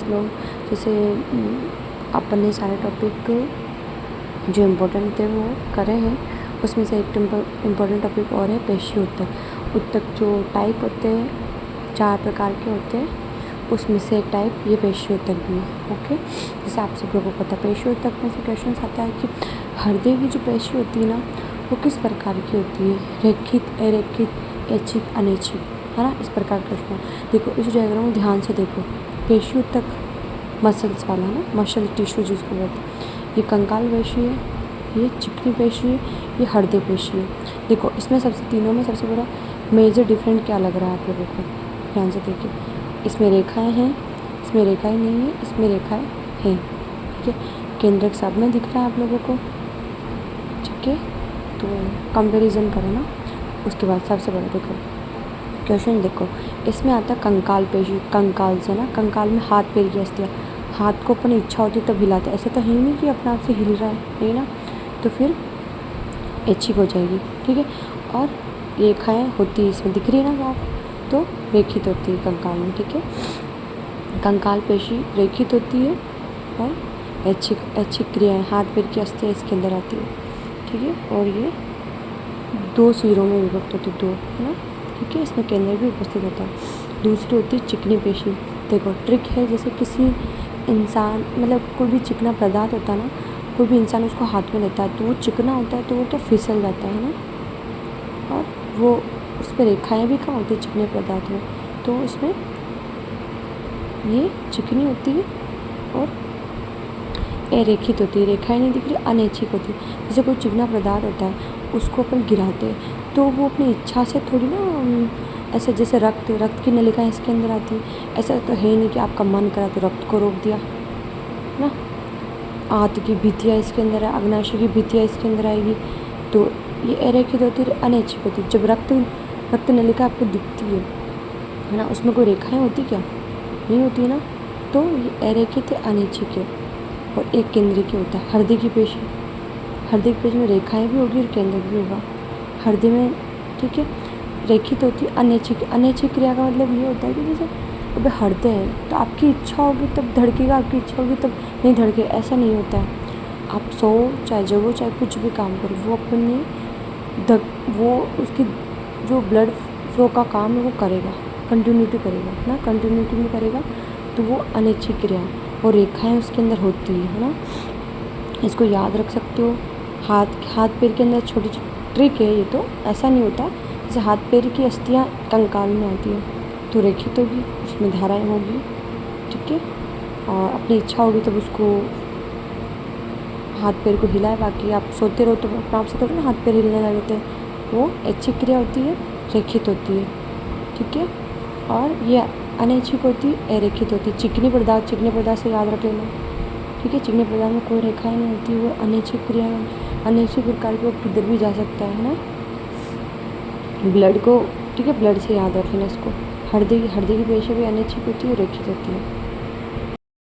लोग। जैसे अपन ने सारे टॉपिक जो इम्पोर्टेंट थे वो करे हैं। उसमें से एक इम्पोर्टेंट टॉपिक और है पेशी ऊतक। ऊतक जो टाइप होते हैं 4 प्रकार के होते हैं, उसमें से एक टाइप ये पेशी ऊतक भी है। ओके, जैसे आप सब लोगों को पता है पेशी ऊतक में से क्वेश्चन आता है कि हृदय की जो पेशी होती है ना वो किस प्रकार की होती है, रेखित, अरेखित, ऐच्छिक, अनैच्छिक, है ना। इस प्रकार का प्रश्न देखो, इस डायग्राम को ध्यान से देखो। पेशी ऊतक मसल्स वाला है ना, मसल टिश्यू जिसको बोलते हैं। ये कंकाल पेशी है, ये चिकनी पेशी है, ये हृदय पेशी है। देखो इसमें सबसे तीनों में सबसे बड़ा मेजर डिफरेंट क्या लग रहा है आप लोगों को, ध्यान से देखिए। इसमें रेखाएं हैं, इसमें रेखाएं नहीं है, इसमें रेखाएं हैं। ठीक है, केंद्रक सब में दिख रहा है आप लोगों को। ठीक है, तो कंपैरिजन करें ना। उसके बाद सबसे बड़ा देखो क्वेश्चन, देखो इसमें आता है कंकाल पेशी। कंकाल से ना, कंकाल में हाथ पैर की अस्थियाँ, हाथ को अपनी इच्छा होती है तब हिलाते हैं, ऐसे तो है ही नहीं कि अपने आप से हिल रहा है, नहीं ना, तो फिर ऐच्छिक हो जाएगी। ठीक है, और रेखाएं होती है इसमें दिख रही है ना साफ, तो रेखित होती है कंकाल में। ठीक है, कंकाल पेशी रेखित होती है और ऐच्छिक क्रियाएं, हाथ पैर की अस्थियाँ इसके अंदर आती है। ठीक है, और ये 2 सिरों में विभक्त होती है, 2, है ना। ठीक है, इसमें केंद्र भी उपस्थित होता है। दूसरी होती है चिकनी पेशी। देखो ट्रिक है, जैसे किसी इंसान मतलब कोई भी चिकना पदार्थ होता है ना, कोई भी इंसान उसको हाथ में लेता है तो वो चिकना होता है, तो वो क्या फिसल जाता है ना, और वो उस पर रेखाएँ भी कहाँ होती है चिकने पदार्थ में, तो इसमें ये चिकनी होती है और अरेखित होती है, रेखाएँ नहीं दिख रही, अनैच्छिक होती है। जैसे कोई चिकना पदार्थ होता है उसको अपन गिराते हैं तो वो अपनी इच्छा से थोड़ी ना, ऐसे जैसे रक्त की नलिकाएँ इसके अंदर आती है, ऐसा तो है नहीं कि आपका मन करा तो रक्त को रोक दिया, है ना। आंत की भित्तियाँ इसके अंदर है, अग्नाशय की भित्तियाँ इसके अंदर आएगी, तो ये अरेखित होती है, अनैच्छिक होती है। जब रक्त नलिका आपको दिखती है ना, उसमें कोई रेखाएँ होती क्या, नहीं होती है ना, तो ये अरेखित है, अनैच्छिक है। और एक केंद्र की होता है हृदय की पेशी। हृदय की पेशी में रेखाएं भी होगी और केंद्र भी होगा हृदय में। ठीक है, रेखित होती है, अनैच्छिक क्रिया का मतलब ये होता है कि जैसे अब हृदय है तो आपकी इच्छा होगी तब धड़केगा, आपकी इच्छा होगी तब नहीं धड़के, ऐसा नहीं होता है। आप सो चाहे जगो चाहे कुछ भी काम करो, वो अपने वो उसकी जो ब्लड फ्लो का काम है वो करेगा, कंटिन्यूटी करेगा ना, कंटिन्यूटी में करेगा, तो वो अनैच्छिक क्रिया और रेखाएं उसके अंदर होती है ना। इसको याद रख सकते हो। हाथ पैर के अंदर छोटी छोटी ट्रिक है ये, तो ऐसा नहीं होता जैसे हाथ पैर की अस्थियाँ कंकाल में आती है तो रेखित होगी, उसमें धाराएं होगी। ठीक है, और अपनी इच्छा होगी तब उसको हाथ पैर को हिलाए, बाकी आप सोते रहो तो आप से थोड़ा ना हाथ पैर हिलने लगे थे, वो ऐच्छिक क्रिया होती है, रेखित होती है। ठीक है, और ये अनैच्छिक होती है, अरेखित होती है। चिकनी पदार्थ से याद रख लेना। ठीक है, चिकनी पदार्थ में कोई रेखाएं नहीं होती, वो अनैच्छिक क्रिया है, अनैच्छिक प्रकार की, वो किधर भी जा सकता है ना। ब्लड को, ठीक है, ब्लड से याद रख लेना इसको। हृदय की पेशी भी अनैच्छिक होती है और रेखित होती है।